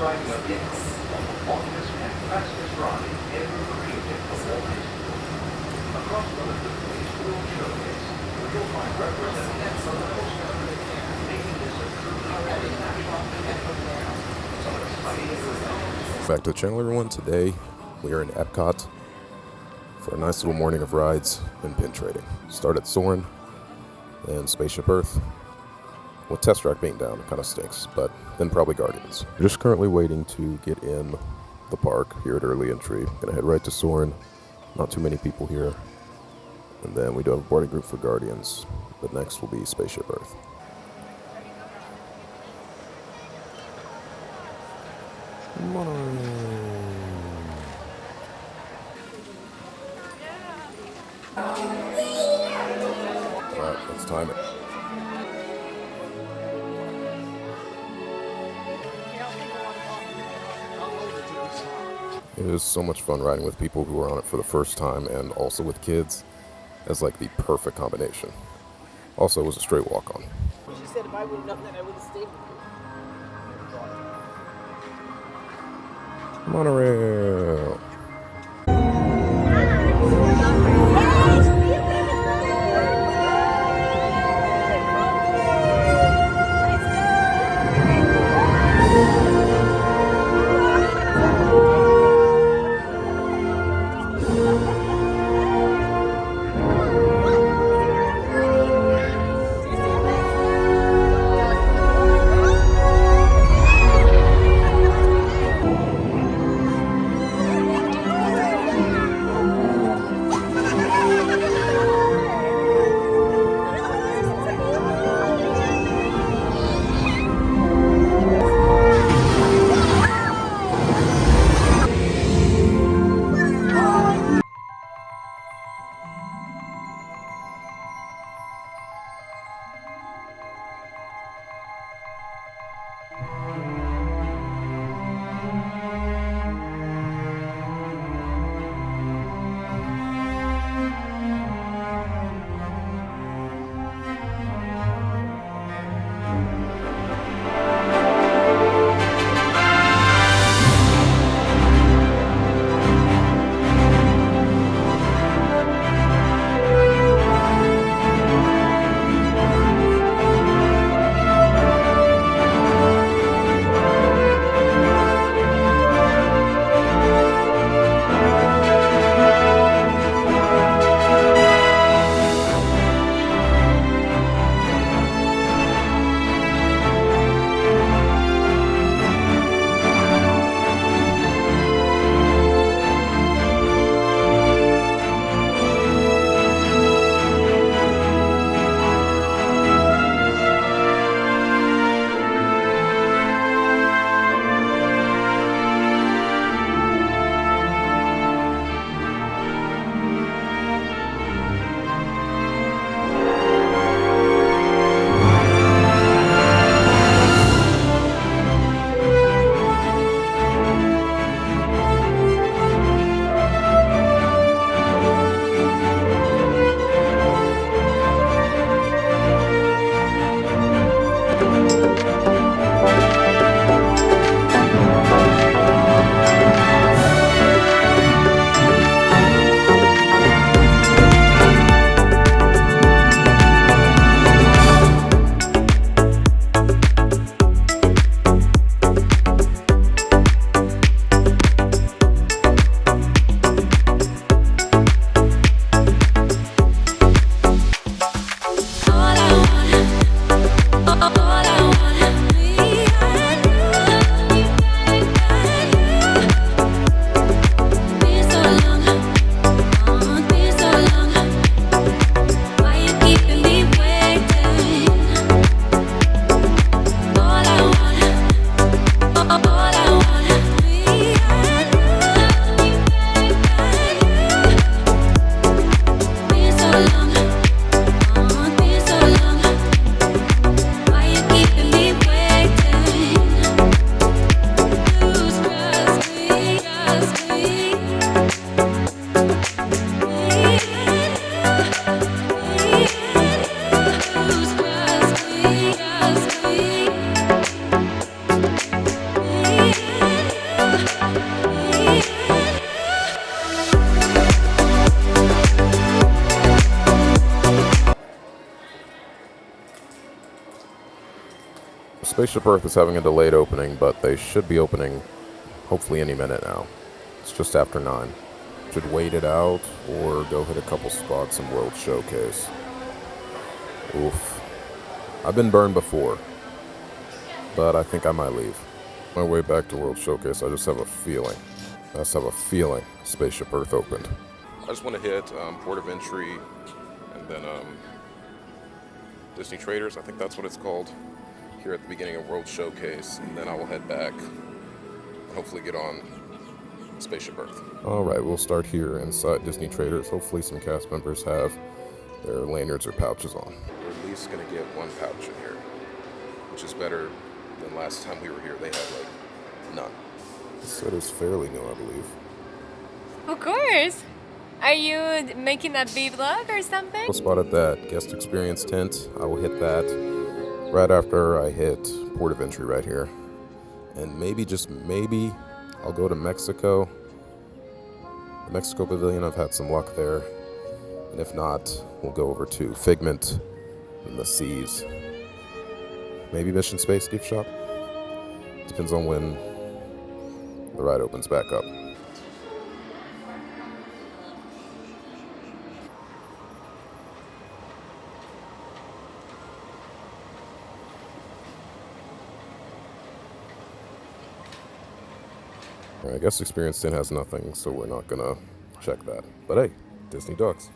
riding a vehicle on the longest and fastest ride ever created for Walt Disney. Across one of the three-wheel showcase, you'll find representatives from the Coast Guard, making this a truly international event. Some exciting information. Back to the channel, everyone. Today we are in EPCOT for a nice little morning of rides and pin trading. Start at Soarin' and Spaceship Earth. With Test Track being down, it kind of stinks, but then probably Guardians. We're just currently waiting to get in the park here at early entry. Gonna head right to Soarin'. Not too many people here. And then we do have a boarding group for Guardians, but next will be Spaceship Earth. Come on. Alright, let's time it. It is so much fun riding with people who are on it for the first time and also with kids as like the perfect combination. Also, it was a straight walk on. She said if I would have known that, I would have stayed with you. Monorail. Spaceship Earth is having a delayed opening, but they should be opening hopefully any minute now. It's just after 9. Should wait it out or go hit a couple spots in World Showcase. Oof. I've been burned before, but I think I might leave. My way back to World Showcase, I just have a feeling. Spaceship Earth opened. I just want to hit Port of Entry and then Disney Traders, I think that's what it's called, here at the beginning of World Showcase, and then I will head back and hopefully get on Spaceship Earth. Alright, we'll start here inside Disney Traders. Hopefully some cast members have their lanyards or pouches on. We're at least going to get one pouch in here, which is better than last time we were here. They had like none. This set is fairly new, I believe. Of course! Are you making a vlog or something? We'll spot at that guest experience tent. I will hit that right after I hit Port of Entry right here. And maybe, just maybe, I'll go to Mexico. The Mexico Pavilion, I've had some luck there. And if not, we'll go over to Figment in the Seas. Maybe Mission Space Gift Shop. Depends on when the ride opens back up. I guess Experience 10 has nothing, so we're not gonna check that. But hey, Disney Ducks.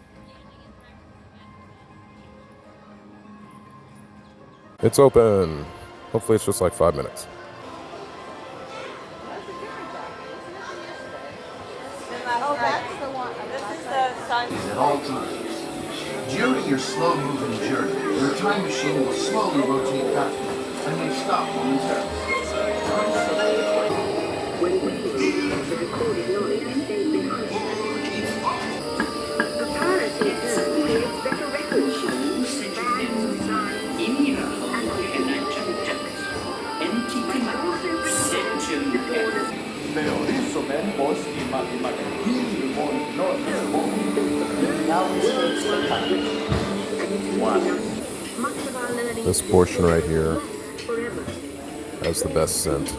It's open. Hopefully it's just like 5 minutes. Oh, that's the one. This is the sun. At all times. During your slow-moving journey, your time machine will slowly rotate backward and may stop momentarily. This portion right here has the best scent.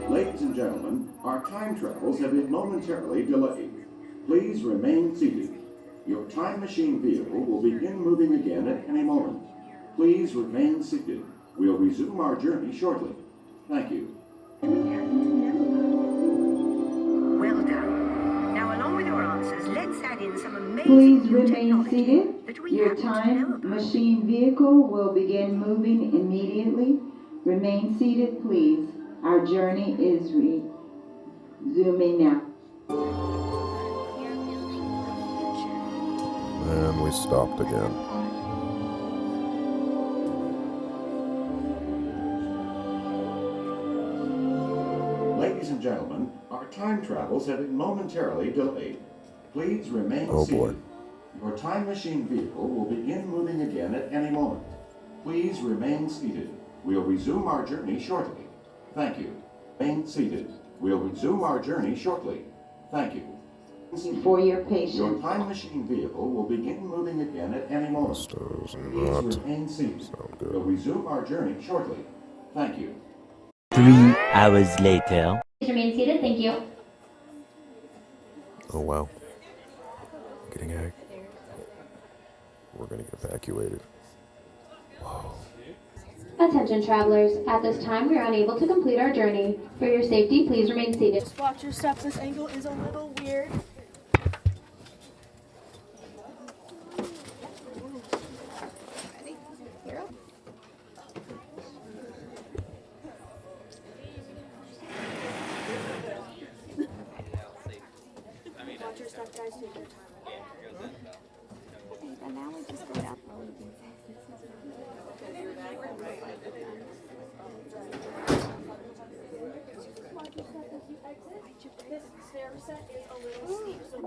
Ladies and gentlemen, our time travels have been momentarily delayed. Please remain seated. Your time machine vehicle will begin moving again at any moment. Please remain seated. We'll resume our journey shortly. Thank you. Well done. Now, along with your answers, let's add in some amazing Please new remain technology seated. that we Your happen to know time about. machine vehicle will begin moving immediately. Remain seated, please. Our journey is resuming now. And we stopped again. Ladies and gentlemen, our time travels have been momentarily delayed. Please remain Oh, seated. boy. Your time machine vehicle will begin moving again at any moment. Please remain seated. We'll resume our journey shortly. Thank you. Remain seated. We'll resume our journey shortly. Thank you. For your Your patience. time machine vehicle will begin moving again at any moment. This does Please not remain seated. sound We'll good. resume our journey shortly. Thank you. 3 hours later. Remain seated, thank you. Oh wow. Getting ag. We're gonna get evacuated. Whoa. Attention travelers, at this time we are unable to complete our journey. For your safety, please remain seated. Just watch your step. This angle is a little weird. Watch your step, guys. Take your time. And now we just go down.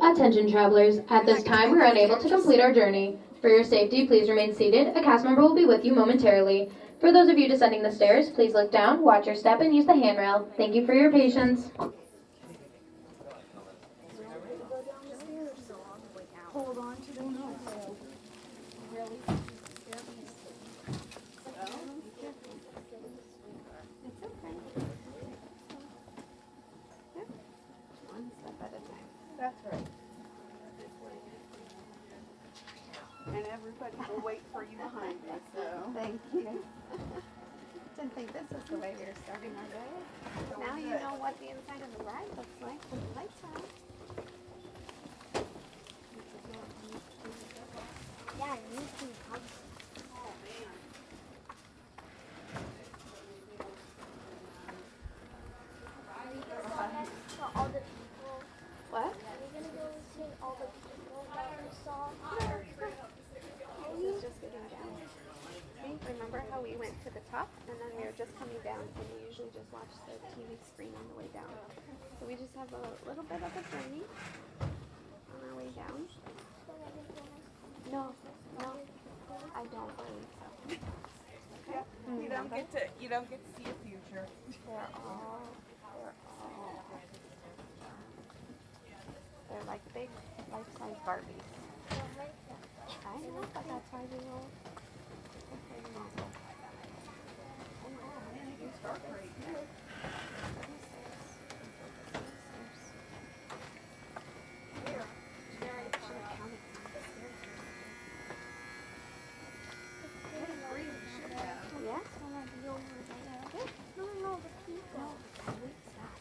Attention travelers, at this time we are unable to complete our journey. For your safety, please remain seated. A cast member will be with you momentarily. For those of you descending the stairs, please look down, watch your step, and use the handrail. Thank you for your patience. Hold on to the nose. Really? It's okay. One step at a time. That's right. And everybody will wait for you behind me, so. Thank you. Didn't think this was the way we were starting our day. Now you know what the inside of the ride looks like with the lights on. Yeah, you can come. Oh, man. All the people. What? Are we gonna go see all the people that we saw? This is just getting down. See, remember how we went to the top and then we were just coming down, and we usually just watch the TV screen on the way down. So we just have a little bit of a journey on our way down. No, I don't believe so. Okay. You don't get to see a future. They're like big life-size Barbies. I know, but that's why we will. You start great. Yes? No, the people. No, it's not.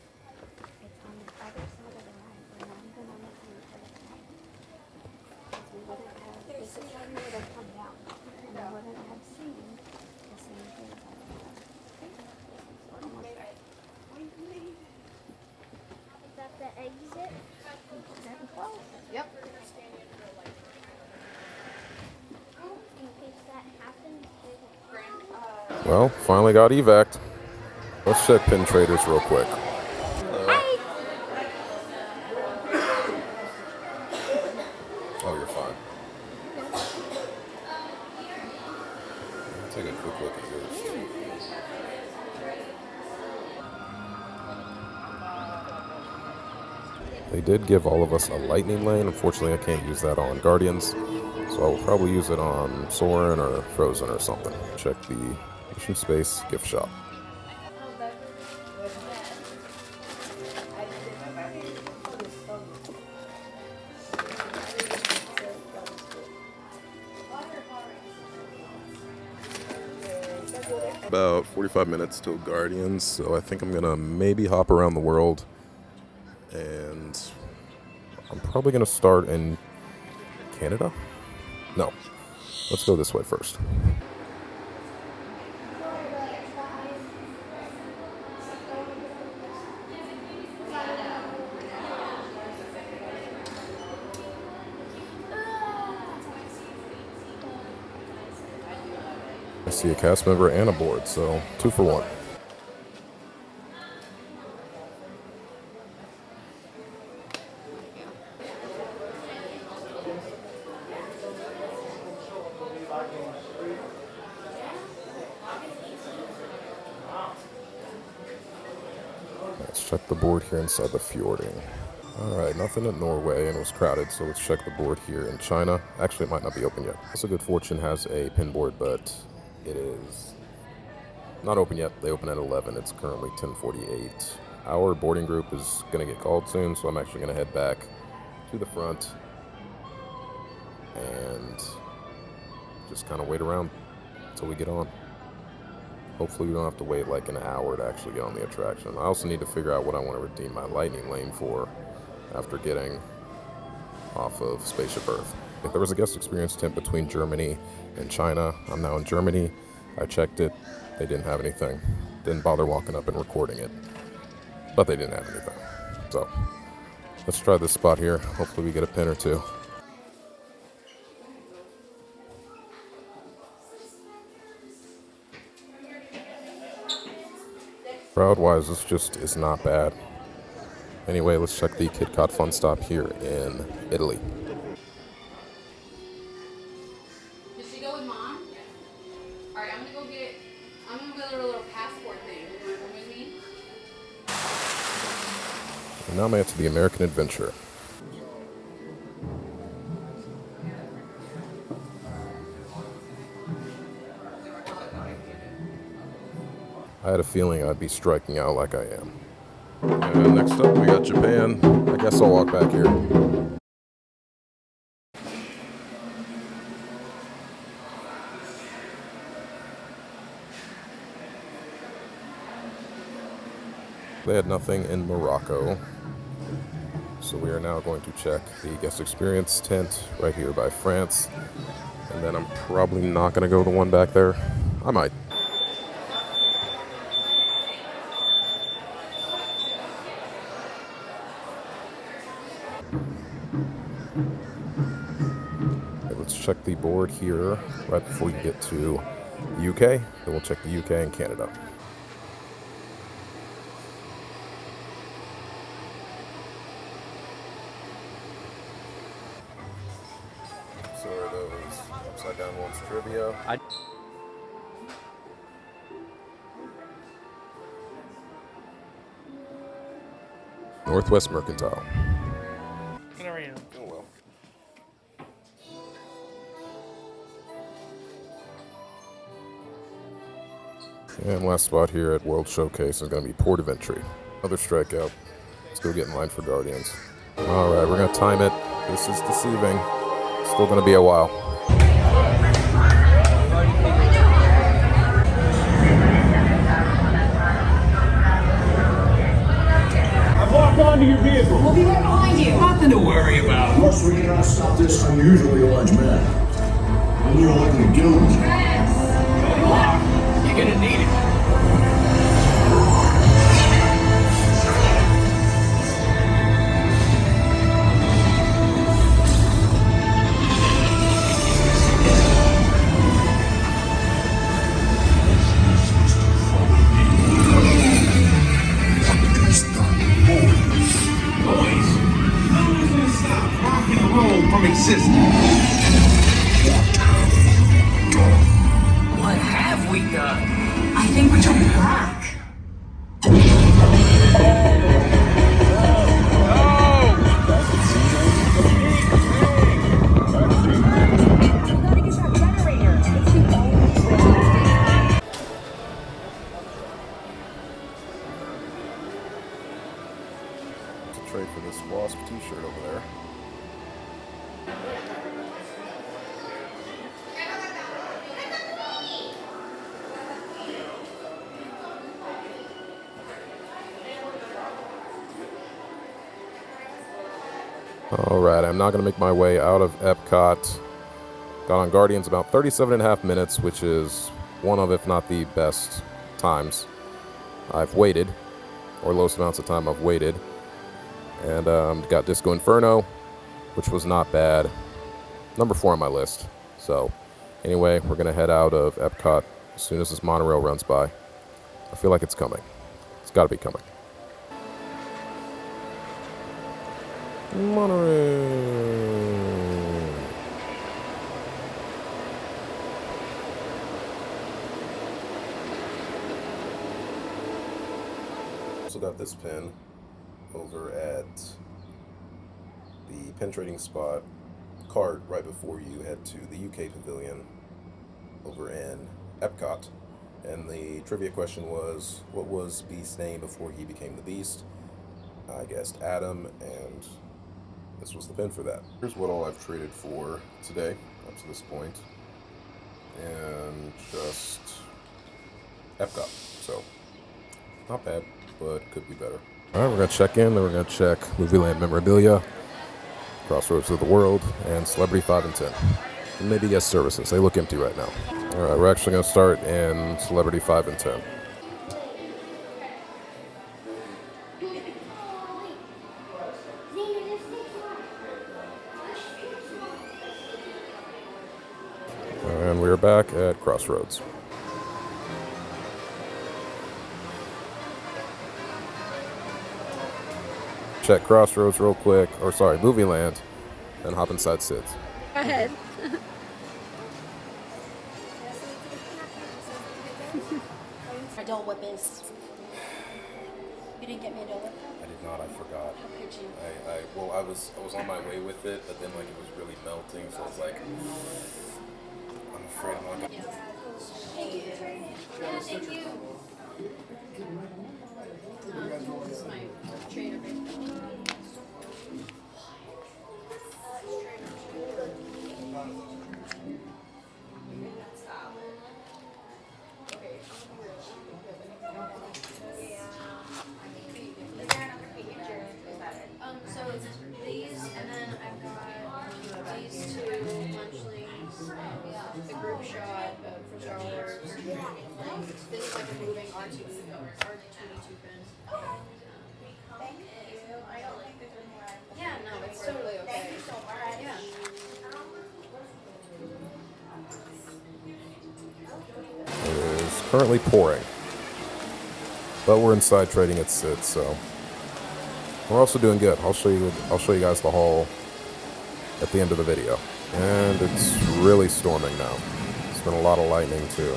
It's on the other side of the ride. We're not even on the same side of the ride. Because we wouldn't have, this is how we would have come down. And we wouldn't have seen the same thing as I would have. Okay? We're almost there. Is that the exit? Getting close. Yep. In case that happens. Well, finally got evac'd. Let's check pin traders real quick. Hi. Oh, you're fine. Take a quick look at yours. They did give all of us a lightning lane. Unfortunately, I can't use that on Guardians, so I will probably use it on Soarin' or Frozen or something. Check the Mission Space gift shop. About 45 minutes till Guardians, so I think I'm gonna maybe hop around the world, and I'm probably gonna start in Canada? No, let's go this way first. I see a cast member and a board, so 2 for 1. Let's check the board here inside the fjording. Alright, nothing in Norway, and it was crowded, so let's check the board here in China. Actually, it might not be open yet. Also, Good Fortune has a pin board, but it is not open yet. They open at 11. It's currently 10:48. Our boarding group is going to get called soon, so I'm actually going to head back to the front and just kind of wait around until we get on. Hopefully we don't have to wait like an hour to actually get on the attraction. I also need to figure out what I want to redeem my lightning lane for after getting off of Spaceship Earth. There was a guest experience tent between Germany and China. I'm now in Germany. I checked it. They didn't have anything. Didn't bother walking up and recording it. But they didn't have anything. So let's try this spot here. Hopefully we get a pin or two. Crowd-wise, this just is not bad. Anyway, let's check the EPCOT fun stop here in Italy. Did she go with mom? All right, I'm gonna go get her a little passport thing. You wanna come with me? And now I'm at the American Adventure. I had a feeling I'd be striking out like I am. And next up, we got Japan. I guess I'll walk back here. They had nothing in Morocco. So we are now going to check the guest experience tent right here by France. And then I'm probably not going to go to the one back there. I might. Let's check the board here right before you get to the UK. Then we'll check the UK and Canada. So are those upside down ones trivia? Northwest Mercantile. How are you? Doing well. And last spot here at World Showcase is going to be Port of Entry. Another strikeout. Let's go get in line for Guardians. All right, we're going to time it. This is deceiving. Still going to be a while. I've locked onto your vehicle. We'll be right behind you. Nothing to worry about. Of course, we cannot stop this unusually large man. And you're looking to do it. You're gonna need it. What have we done? I think we turned back. To trade for this Wasp t-shirt over there. Alright, I'm now going to make my way out of EPCOT. Got on Guardians about 37.5 minutes, which is one of, if not the best times I've waited, or lowest amounts of time I've waited. And got Disco Inferno, which was not bad. Number 4 on my list. So, anyway, we're going to head out of EPCOT as soon as this monorail runs by. I feel like it's coming. It's got to be coming. Monorail. Also got this pin over at the pin trading spot cart right before you head to the UK Pavilion over in EPCOT. And the trivia question was, what was Beast's name before he became the Beast? I guessed Adam, and this was the pin for that. Here's what all I've traded for today, up to this point. And just EPCOT. So, not bad, but could be better. Alright, we're going to check in, then we're going to check Movieland memorabilia, Crossroads of the World, and Celebrity 5 and 10. And maybe guest services. They look empty right now. Alright, we're actually going to start in Celebrity 5 and 10. And we're back at Crossroads. Check Crossroads real quick, or sorry, Movieland, and hop inside Sid's. Go ahead. My Dole Whip is. You didn't get me a Dole Whip? I did not, I forgot. How could you? I was on my way with it, but then like it was really melting, so I was like, I'm afraid I'm not gonna. Thank you. Yeah, thank you. This is my trainer. So it's these, and then I've got these two lunchlings, the group shot for Star Wars. This is like a moving R2D2 pin. Thank you. I don't think there's more. Yeah, no, it's totally okay. Thank you so much. Yeah. It is currently pouring, but we're inside trading at Sid, so we're also doing good. I'll show you guys the haul at the end of the video. And it's really storming now. It's been a lot of lightning too.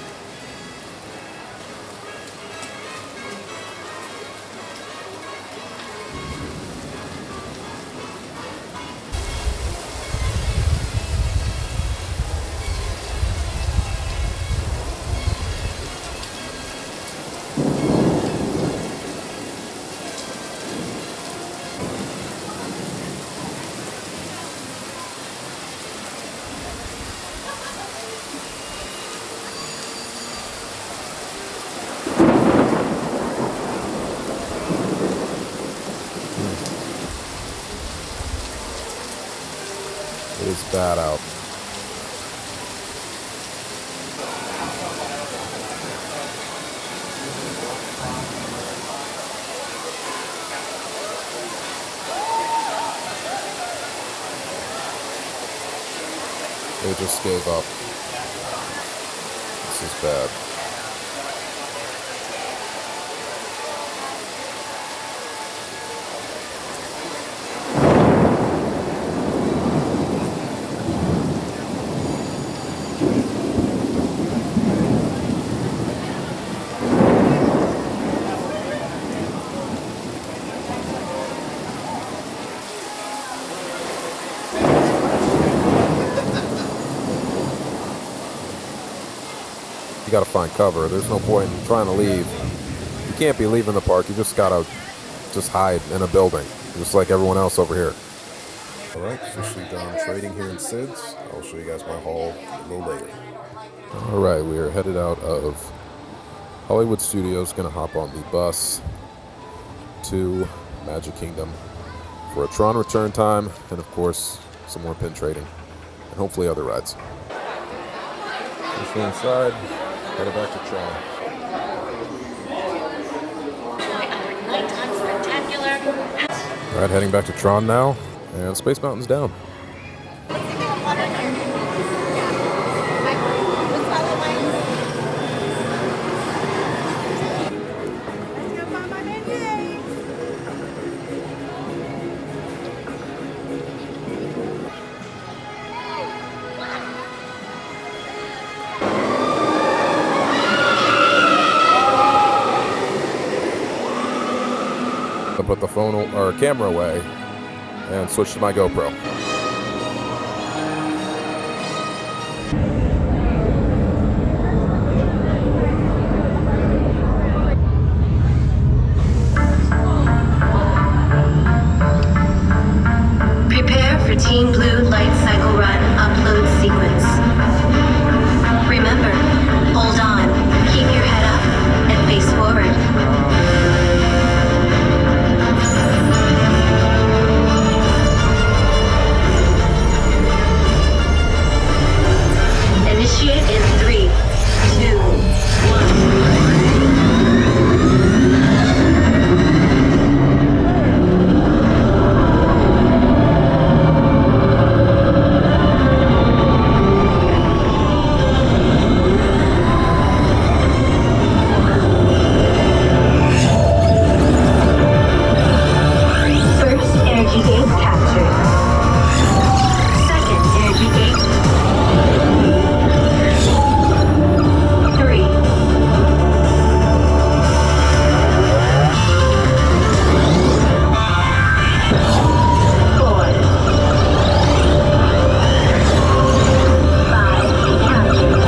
It is bad out. It just gave up. This is bad. You gotta find cover. There's no point in trying to leave. You can't be leaving the park. You just gotta hide in a building, just like everyone else over here. All right, officially done trading here in Sid's. I'll show you guys my haul a little later. All right, we are headed out of Hollywood Studios. Gonna hop on the bus to Magic Kingdom for a Tron return time, and of course, some more pin trading, and hopefully other rides. Officially inside. Headed back to Tron. Alright, heading back to Tron now, and Space Mountain's down. I put the phone or camera away and switch to my GoPro. Prepare for Team Blue Light Cycle Run upload sequence. Remember, hold on, keep your head up, Face forward. Initiate in 3, 2, 1. First energy gate captured. Second energy gate. 3. 4. 5 captured.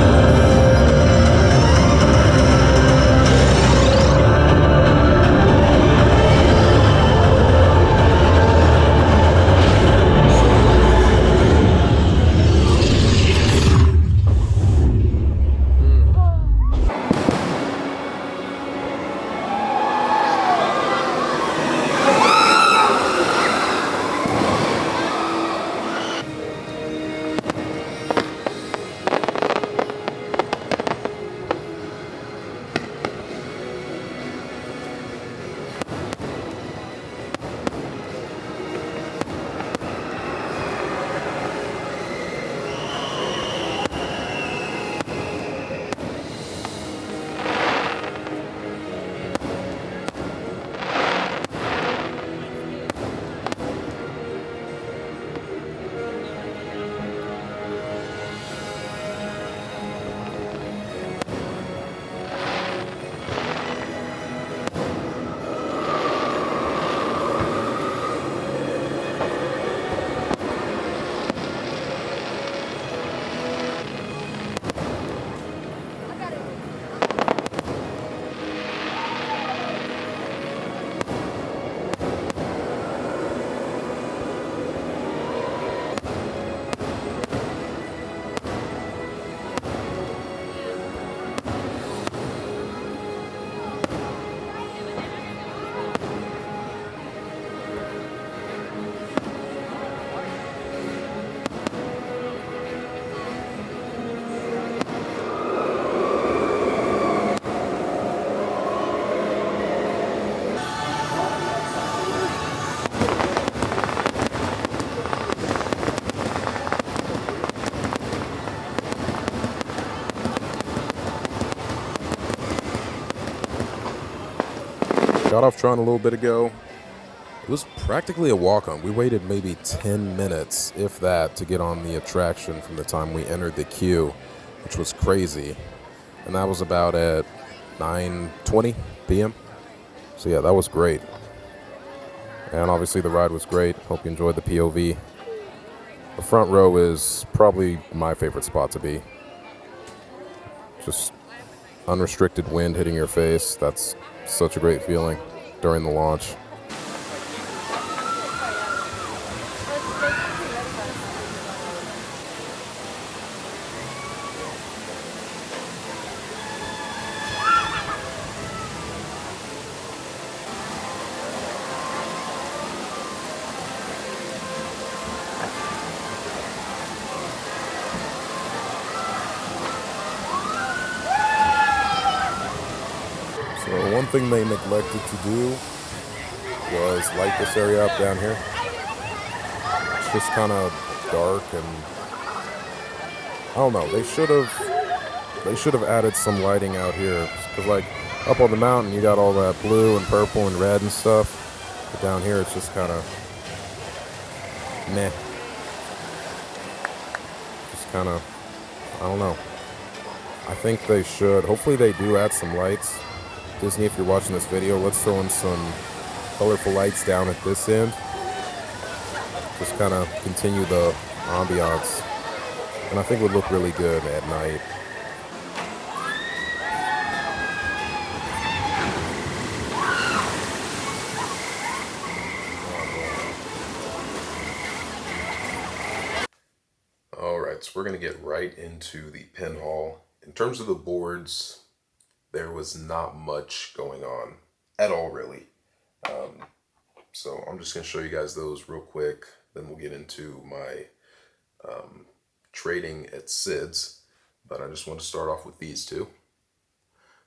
Got off TRON a little bit ago. It was practically a walk-on. We waited maybe 10 minutes, if that, to get on the attraction from the time we entered the queue, which was crazy. And that was about at 9:20 p.m. So yeah, that was great. And obviously the ride was great. Hope you enjoyed the POV. The front row is probably my favorite spot to be. Just unrestricted wind hitting your face. That's such a great feeling during the launch. So one thing they neglected to do was light this area up down here. It's just kind of dark, and I don't know. They should have added some lighting out here, because like up on the mountain you got all that blue and purple and red and stuff, but down here it's just kind of meh. Just kind of, I don't know. I think they should. Hopefully they do add some lights. Disney, if you're watching this video, let's throw in some colorful lights down at this end. Just kind of continue the ambiance. And I think it would look really good at night. Alright, so we're going to get right into the pinhole. In terms of the boards, there was not much going on at all, really. So I'm just going to show you guys those real quick. Then we'll get into my trading at Sid's. But I just want to start off with these two.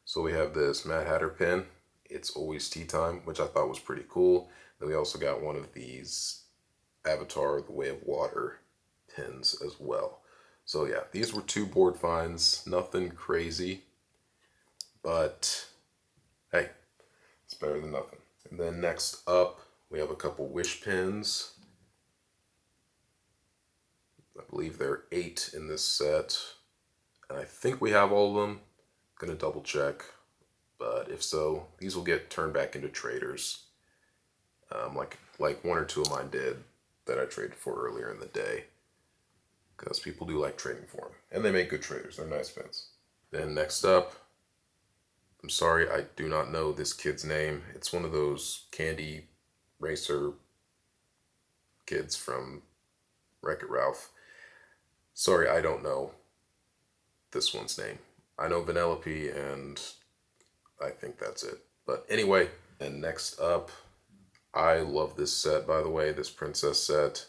So we have this Mad Hatter pin. It's always tea time, which I thought was pretty cool. Then we also got one of these Avatar, The Way of Water pins as well. So yeah, these were two board finds. Nothing crazy, but hey, it's better than nothing. And then next up, we have a couple Wish pins. I believe there are 8 in this set. And I think we have all of them. I'm gonna double check. But if so, these will get turned back into traders. Like 1 or 2 of mine did that I traded for earlier in the day. Because people do like trading for them. And they make good traders. They're nice pins. Then next up, I'm sorry, I do not know this kid's name. It's one of those candy racer kids from Wreck-It Ralph. Sorry, I don't know this one's name. I know Vanellope, and I think that's it. But anyway, and next up, I love this set, by the way, this princess set.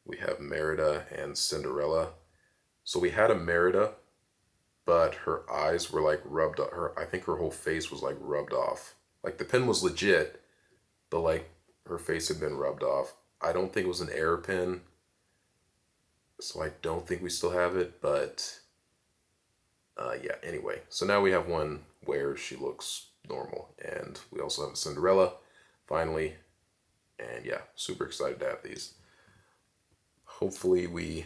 We have Merida and Cinderella. So we had a Merida, but her eyes were like rubbed off. I think her whole face was like rubbed off. Like the pin was legit, but like her face had been rubbed off. I don't think it was an error pin, so I don't think we still have it, but yeah, anyway. So now we have one where she looks normal, and we also have a Cinderella, finally, and yeah, super excited to have these. Hopefully we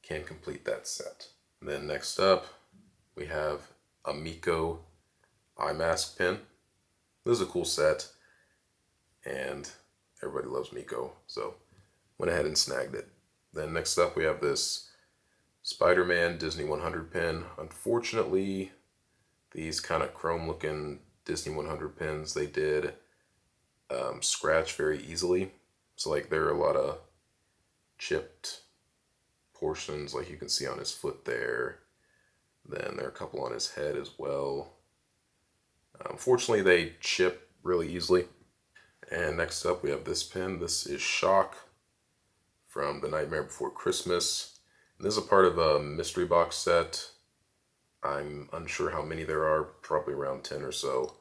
can complete that set. And then next up, we have a Miko eye mask pin. This is a cool set, and everybody loves Miko, so went ahead and snagged it. Then next up, we have this Spider-Man Disney 100 pin. Unfortunately, these kind of chrome-looking Disney 100 pins, they did scratch very easily. So like there are a lot of chipped portions, like you can see on his foot there. Then there are a couple on his head as well. Unfortunately, they chip really easily. And next up, we have this pin. This is Shock from The Nightmare Before Christmas. And this is a part of a mystery box set. I'm unsure how many there are, probably around 10 or so.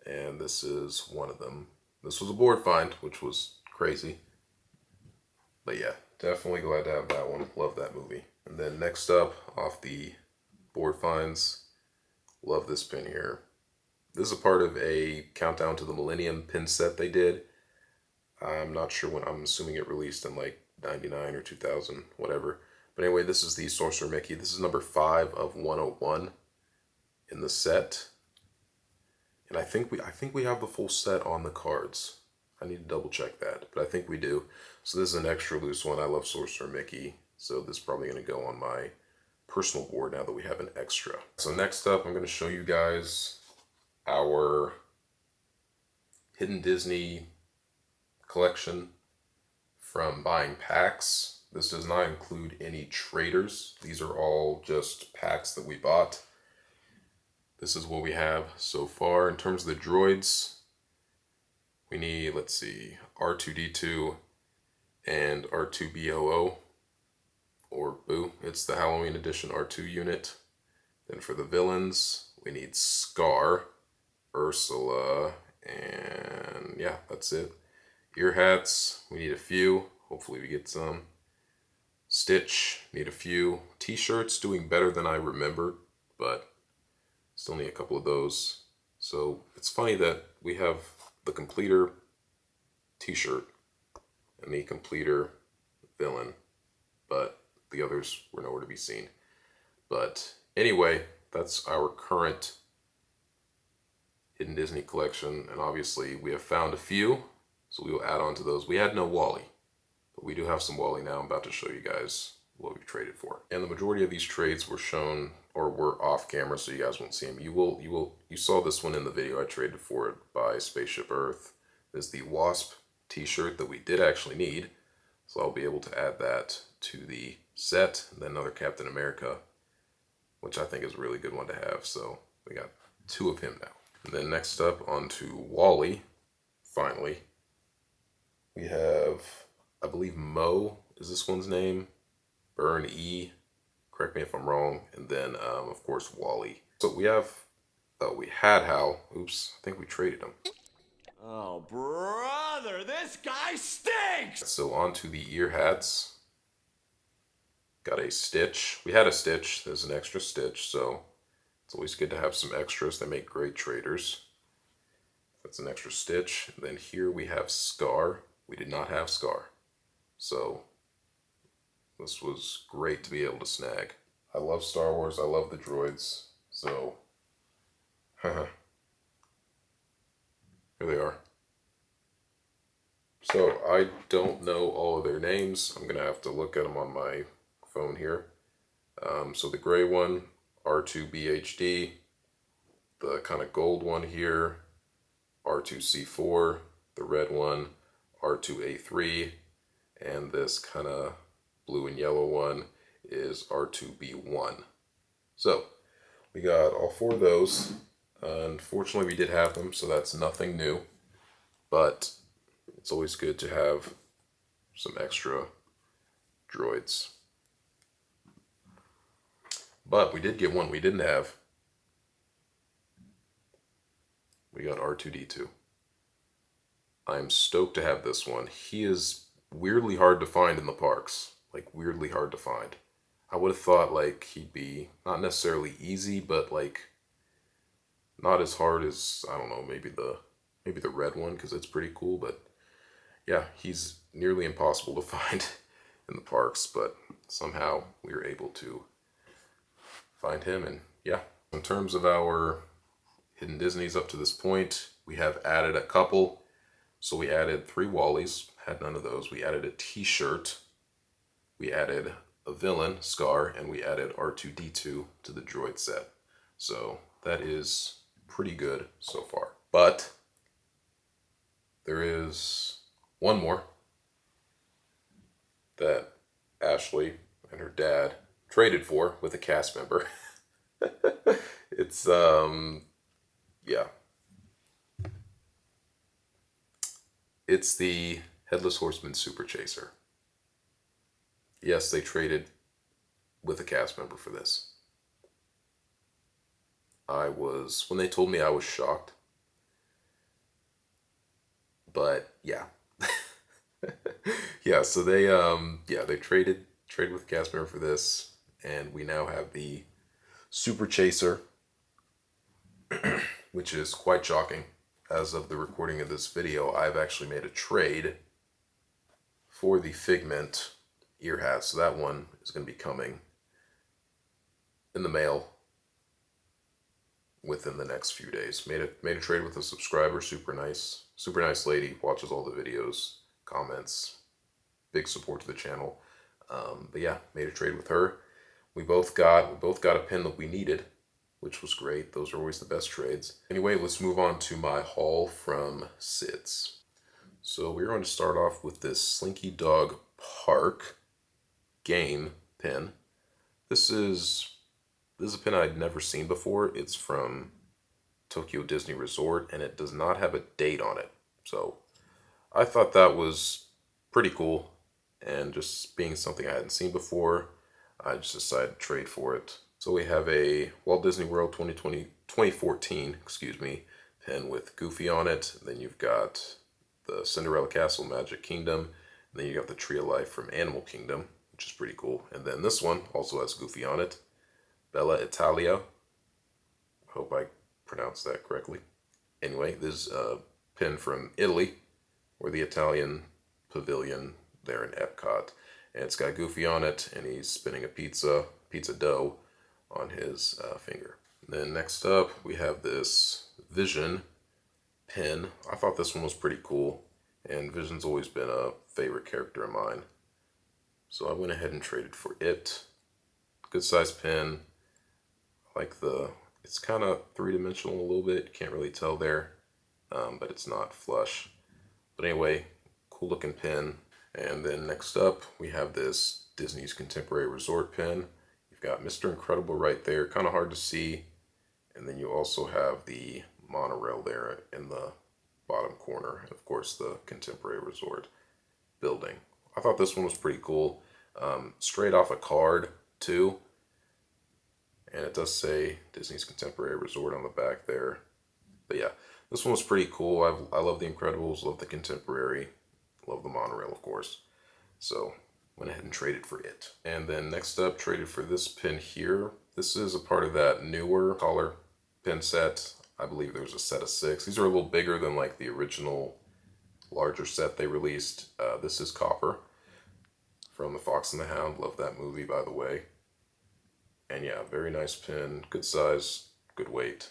And this is one of them. This was a board find, which was crazy. But yeah, definitely glad to have that one. Love that movie. And then next up, off the board finds, love this pin here. This is a part of a Countdown to the Millennium pin set they did. I'm not sure when, I'm assuming it released in like 99 or 2000, whatever. But anyway, this is the Sorcerer Mickey. This is number 5 of 101 in the set. And I think we have the full set on the cards. I need to double check that, but I think we do. So this is an extra loose one. I love Sorcerer Mickey, so this is probably going to go on my personal board now that we have an extra. So next up, I'm going to show you guys our Hidden Disney collection from buying packs. This does not include any traders. These are all just packs that we bought. This is what we have so far. In terms of the droids, we need, let's see, R2-D2 and R2-BOO, or Boo. It's the Halloween edition R2 unit. Then for the villains, we need Scar, Ursula, and yeah, that's it. Ear hats, we need a few. Hopefully we get some. Stitch, need a few. T-shirts, doing better than I remembered, but still need a couple of those. So it's funny that we have the Completer T-shirt and the Completer villain, but the others were nowhere to be seen. But anyway, that's our current Hidden Disney collection, and obviously we have found a few, so we will add on to those. We had no Wally, but we do have some Wally now. I'm about to show you guys what we've traded for. And the majority of these trades were shown, or were off camera, so you guys won't see them. You saw this one in the video. I traded for it by Spaceship Earth. This is the Wasp t-shirt that we did actually need, so I'll be able to add that to the set. And then another Captain America which I think is a really good one to have. So we got 2 of him now. And then next up onto Wally, finally. We have, I believe Mo is this one's name. Burn E, correct me if I'm wrong. And then, of course, Wally. So we had Hal. Oops, I think we traded him. Oh, brother, this guy stinks! So onto the ear hats. Got a Stitch. We had a Stitch. There's an extra Stitch, so it's always good to have some extras. They make great traders. That's an extra Stitch. And then here we have Scar. We did not have Scar. So this was great to be able to snag. I love Star Wars. I love the droids. So, here they are. So I don't know all of their names. I'm going to have to look at them on my phone here. So the gray one, R2BHD. The kind of gold one here, R2C4. The red one, R2A3. And this kind of blue and yellow one is R2B1. So we got all 4 of those. Unfortunately, we did have them, so that's nothing new. But it's always good to have some extra droids. But we did get one we didn't have. We got R2D2. I'm stoked to have this one. He is weirdly hard to find in the parks. Like, weirdly hard to find. I would have thought, like, he'd be not necessarily easy, but, like, not as hard as, I don't know, maybe the red one, because it's pretty cool. But, yeah, he's nearly impossible to find in the parks, but somehow we were able to find him. And, yeah, in terms of our Hidden Disneys up to this point, we have added a couple. So we added 3 Wallies, had none of those. We added a t-shirt. We added a villain, Scar, and we added R2D2 to the droid set. So that is pretty good so far. But there is one more that Ashley and her dad traded for with a cast member. It's, yeah. It's the Headless Horseman Super Chaser. Yes, they traded with a cast member for this. When they told me, I was shocked. But yeah. Yeah, so they traded with a cast member for this, and we now have the Super Chaser, which is quite shocking. As of the recording of this video, I've actually made a trade for the Figment ear hat. So that one is going to be coming in the mail within the next few days. Made a trade with a subscriber, super nice lady, watches all the videos, comments, big support to the channel. But yeah, made a trade with her. We both got a pin that we needed, which was great. Those are always the best trades. Anyway, let's move on to my haul from Sid's. So we're going to start off with this Slinky Dog Park game pin. This is a pin I'd never seen before. It's from Tokyo Disney Resort, and it does not have a date on it. So I thought that was pretty cool, and just being something I hadn't seen before, I just decided to trade for it. So we have a Walt Disney World 2014, pin with Goofy on it. And then you've got the Cinderella Castle Magic Kingdom. And then you got the Tree of Life from Animal Kingdom, which is pretty cool. And then this one also has Goofy on it. Bella Italia. Hope I pronounced that correctly. Anyway, this is a pin from Italy, or the Italian pavilion there in EPCOT. And it's got Goofy on it, and he's spinning a pizza dough on his finger. And then next up, we have this Vision pin. I thought this one was pretty cool, and Vision's always been a favorite character of mine. So I went ahead and traded for it. Good size pin. I like it's kind of 3-dimensional a little bit. Can't really tell there, but it's not flush. But anyway, cool looking pin. And then next up, we have this Disney's Contemporary Resort pin. You've got Mr. Incredible right there, kind of hard to see. And then you also have the monorail there in the bottom corner. And of course, the Contemporary Resort building. I thought this one was pretty cool. Straight off a card, too. And it does say Disney's Contemporary Resort on the back there. But yeah, this one was pretty cool. I love the Incredibles, love the Contemporary, love the monorail, of course. So went ahead and traded for it. And then next up, traded for this pin here. This is a part of that newer collar pin set. I believe there's a set of 6. These are a little bigger than like the original larger set they released. This is copper from The Fox and the Hound. Love that movie, by the way. And yeah, very nice pin, good size, good weight,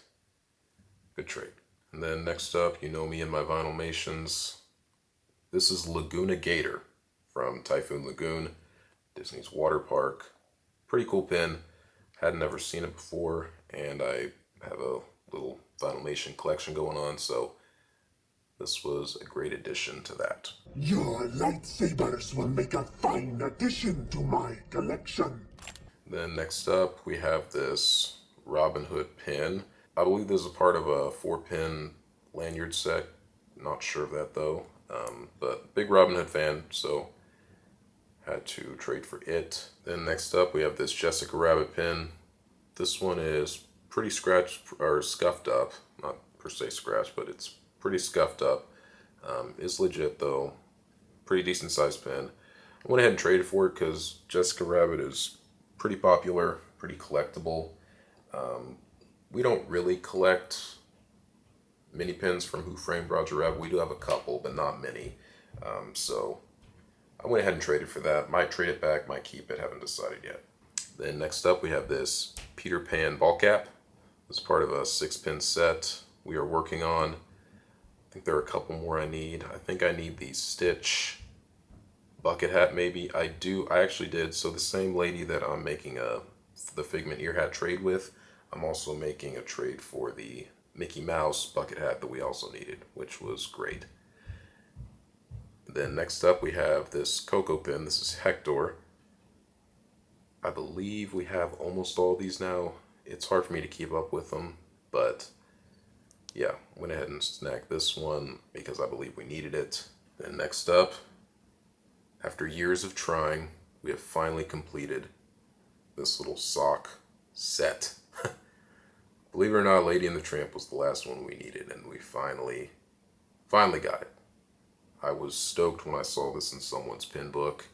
good trade. And then next up, you know me and my Vinylmations. This is Laguna Gator from Typhoon Lagoon, Disney's water park. Pretty cool pin. Had never seen it before, and I have a little Vinylmation collection going on, so this was a great addition to that. Your lightsabers will make a fine addition to my collection. Then next up, we have this Robin Hood pin. I believe this is a part of a 4-pin lanyard set. Not sure of that though, but big Robin Hood fan, so had to trade for it. Then next up, we have this Jessica Rabbit pin. This one is pretty scratched or scuffed up, not per se scratched, but it's pretty scuffed up. It's legit though, pretty decent sized pin. I went ahead and traded for it because Jessica Rabbit is pretty popular, pretty collectible. We don't really collect mini pins from Who Framed Roger Rabbit. We do have a couple, but not many. So I went ahead and traded for that. Might trade it back, might keep it, haven't decided yet. Then next up, we have this Peter Pan ball cap. It's part of a 6-pin set we are working on. I think there are a couple more I need. I think I need the Stitch bucket hat maybe. I actually did. So the same lady that I'm making the Figment ear hat trade with, I'm also making a trade for the Mickey Mouse bucket hat that we also needed, which was great. Then next up we have this Coco pin. This is Hector. I believe we have almost all these now. It's hard for me to keep up with them, but yeah, went ahead and snagged this one because I believe we needed it. Then next up, after years of trying, we have finally completed this little sock set. Believe it or not, Lady and the Tramp was the last one we needed, and we finally got it. I was stoked when I saw this in someone's pin book,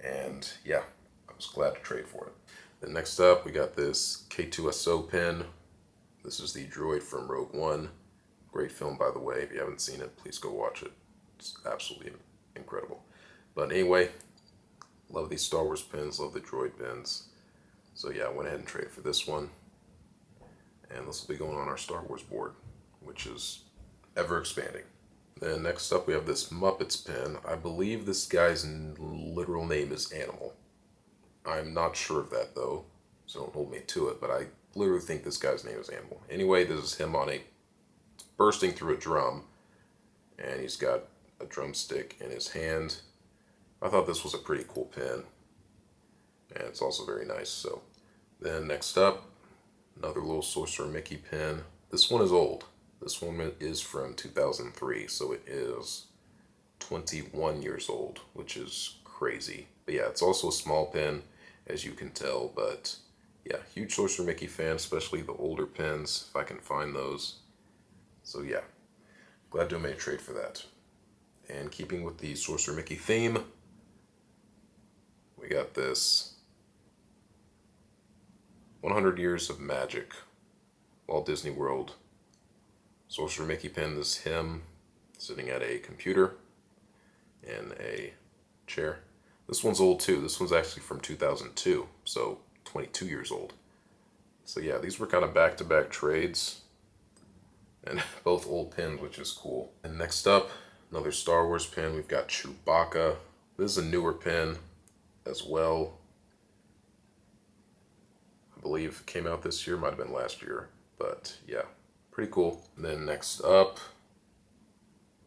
and yeah, I was glad to trade for it. Then next up, we got this K2SO pin. This is the droid from Rogue One. Great film, by the way. If you haven't seen it, please go watch it. It's absolutely incredible. But anyway, love these Star Wars pins, love the droid pins. So yeah, I went ahead and traded for this one. And this will be going on our Star Wars board, which is ever expanding. Then next up we have this Muppets pin. I believe this guy's literal name is Animal. I'm not sure of that though, so don't hold me to it, but I literally think this guy's name is Animal. Anyway, this is him bursting through a drum, and he's got a drumstick in his hand. I thought this was a pretty cool pin, and it's also very nice. So then next up, another little Sorcerer Mickey pin. This one is old. This one is from 2003, so it is 21 years old, which is crazy. But yeah, it's also a small pin, as you can tell, but yeah, huge Sorcerer Mickey fan, especially the older pins, if I can find those. So yeah, glad to have made a trade for that. And keeping with the Sorcerer Mickey theme, we got this 100 Years of Magic, Walt Disney World Sorcerer Mickey pin. This is him sitting at a computer in a chair. This one's old too. This one's actually from 2002, so 22 years old. So yeah, these were kind of back-to-back trades, and both old pins, which is cool. And next up, another Star Wars pin. We've got Chewbacca. This is a newer pin as well. I believe it came out this year, might have been last year, but yeah, pretty cool. And then next up,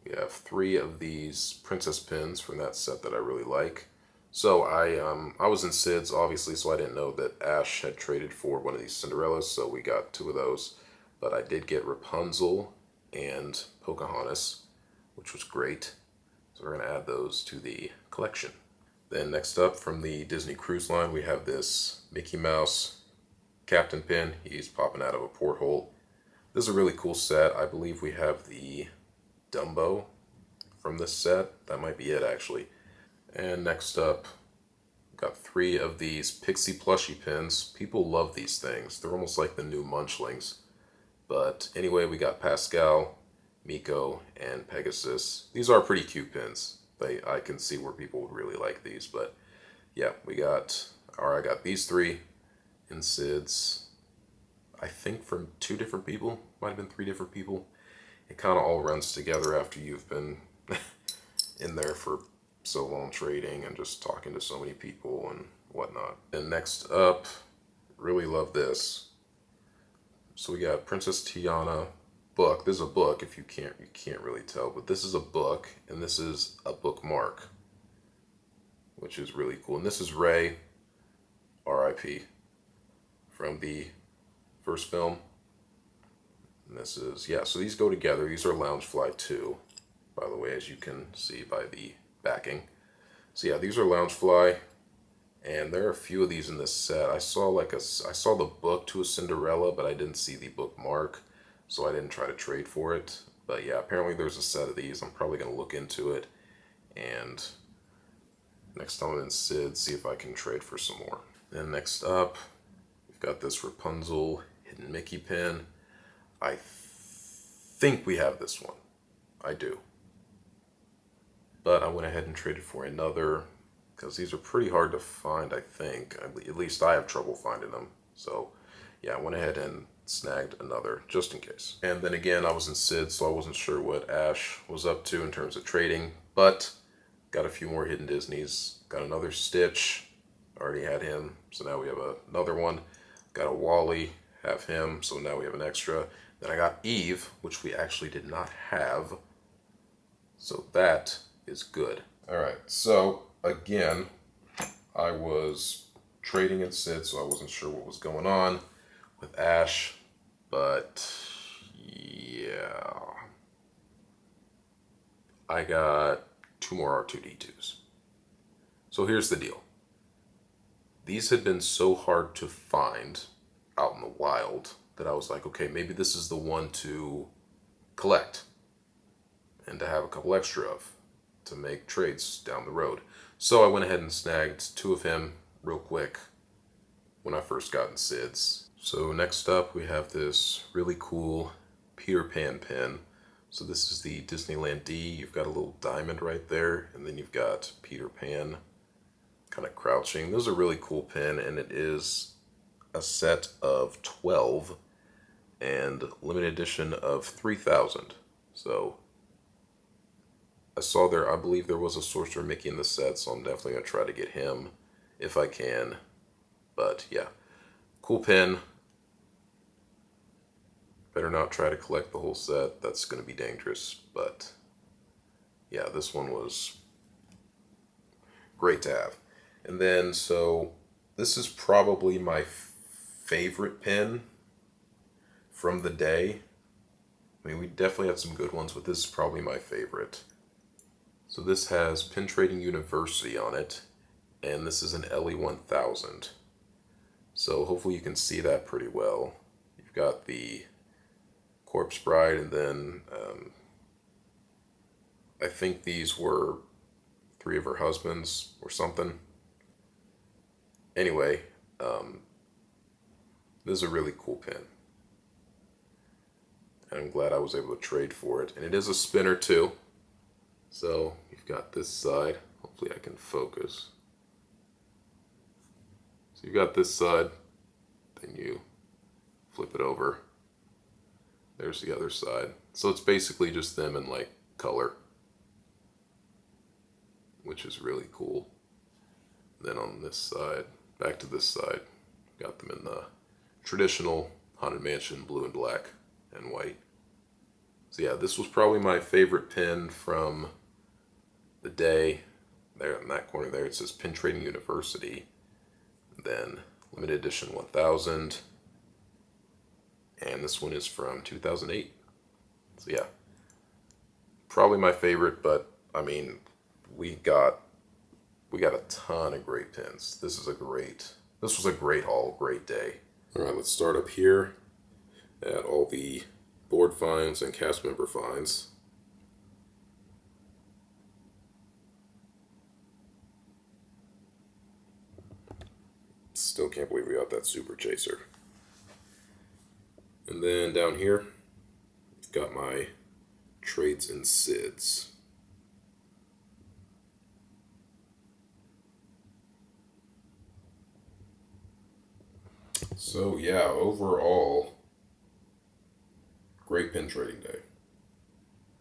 we have 3 of these princess pins from that set that I really like. So I was in Sid's, obviously, so I didn't know that Ash had traded for one of these Cinderellas, so we got 2 of those. But I did get Rapunzel and Pocahontas, which was great. So we're going to add those to the collection. Then next up, from the Disney Cruise Line, we have this Mickey Mouse Captain pin. He's popping out of a porthole. This is a really cool set. I believe we have the Dumbo from this set. That might be it, actually. And next up, got 3 of these Pixie plushie pins. People love these things. They're almost like the new Munchlings. But anyway, we got Pascal, Miko, and Pegasus. These are pretty cute pins. I can see where people would really like these. But yeah, I got these 3 in Sid's. I think from 2 different people. Might have been 3 different people. It kind of all runs together after you've been in there for so long trading and just talking to so many people and whatnot. And next up, really love this. So we got Princess Tiana book. This is a book. If you can't really tell, but this is a book, and this is a bookmark, which is really cool. And this is Ray, R.I.P. from the first film. And this is, yeah, so these go together. These are Loungefly 2, by the way, as you can see by the backing. So yeah, these are Loungefly, and there are a few of these in this set. I saw the book to a Cinderella, but I didn't see the bookmark, so I didn't try to trade for it. But yeah, apparently there's a set of these. I'm probably going to look into it, and next time I'm in Sid, see if I can trade for some more. Then next up, we've got this Rapunzel Hidden Mickey pin. I think we have this one. I do. But I went ahead and traded for another, because these are pretty hard to find, I think. At least I have trouble finding them. So yeah, I went ahead and snagged another, just in case. And then again, I was in Sid, so I wasn't sure what Ash was up to in terms of trading. But got a few more Hidden Disneys. Got another Stitch. Already had him, so now we have another one. Got a Wally, have him, so now we have an extra. Then I got Eve, which we actually did not have. So that is good. Alright, so again, I was trading in Sid, so I wasn't sure what was going on with Ash, but yeah. I got 2 more R2-D2s. So here's the deal. These had been so hard to find out in the wild that I was like, okay, maybe this is the one to collect and to have a couple extra of to make trades down the road. So I went ahead and snagged 2 of him real quick when I first got in Sid's. So next up we have this really cool Peter Pan pin. So this is the Disneyland D. You've got a little diamond right there, and then you've got Peter Pan kind of crouching. This is a really cool pin, and it is a set of 12 and limited edition of 3,000. So I saw I believe there was a Sorcerer Mickey in the set, so I'm definitely going to try to get him if I can. But yeah, cool pin. Better not try to collect the whole set. That's going to be dangerous. But yeah, this one was great to have. And then, so this is probably my favorite pin from the day. I mean, we definitely had some good ones, but this is probably my favorite. So this has Pin Trading University on it, and this is an LE1000. So hopefully you can see that pretty well. You've got the Corpse Bride, and then I think these were 3 of her husbands or something. Anyway, this is a really cool pin. And I'm glad I was able to trade for it. And it is a spinner too. So you've got this side. Hopefully I can focus. So you've got this side. Then you flip it over. There's the other side. So it's basically just them in like color, which is really cool. Then on this side, back to this side, got them in the traditional Haunted Mansion blue and black and white. So yeah, this was probably my favorite pin from the day. there in that corner there, it says Pin Trading University. Then limited edition 1000. And this one is from 2008. So yeah, probably my favorite, but I mean, we got a ton of great pins. This was a great haul, great day. All right, let's start up here at all the board finds and cast member finds. Still can't believe we got that Super Chaser. And then down here, I've got my trades and SIDS. So yeah, overall, great pin trading day.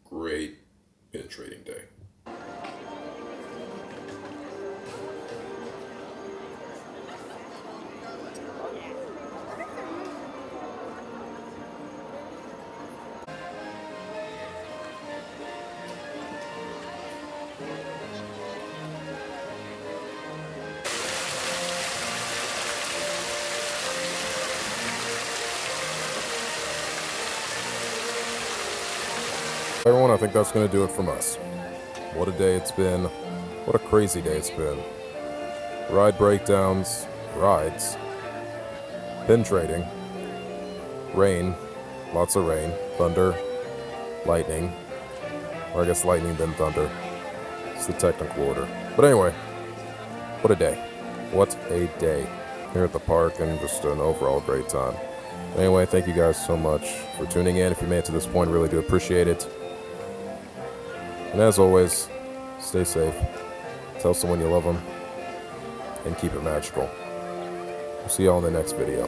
Great pin trading day. Everyone, I think that's going to do it from us. What a day it's been. What a crazy day it's been. Ride breakdowns, rides, pin trading, rain, lots of rain, thunder, lightning, or I guess lightning then thunder. It's the technical order. But anyway, what a day. What a day here at the park, and just an overall great time. Anyway, thank you guys so much for tuning in. If you made it to this point, really do appreciate it. And as always, stay safe, tell someone you love them, and keep it magical. We'll see y'all in the next video.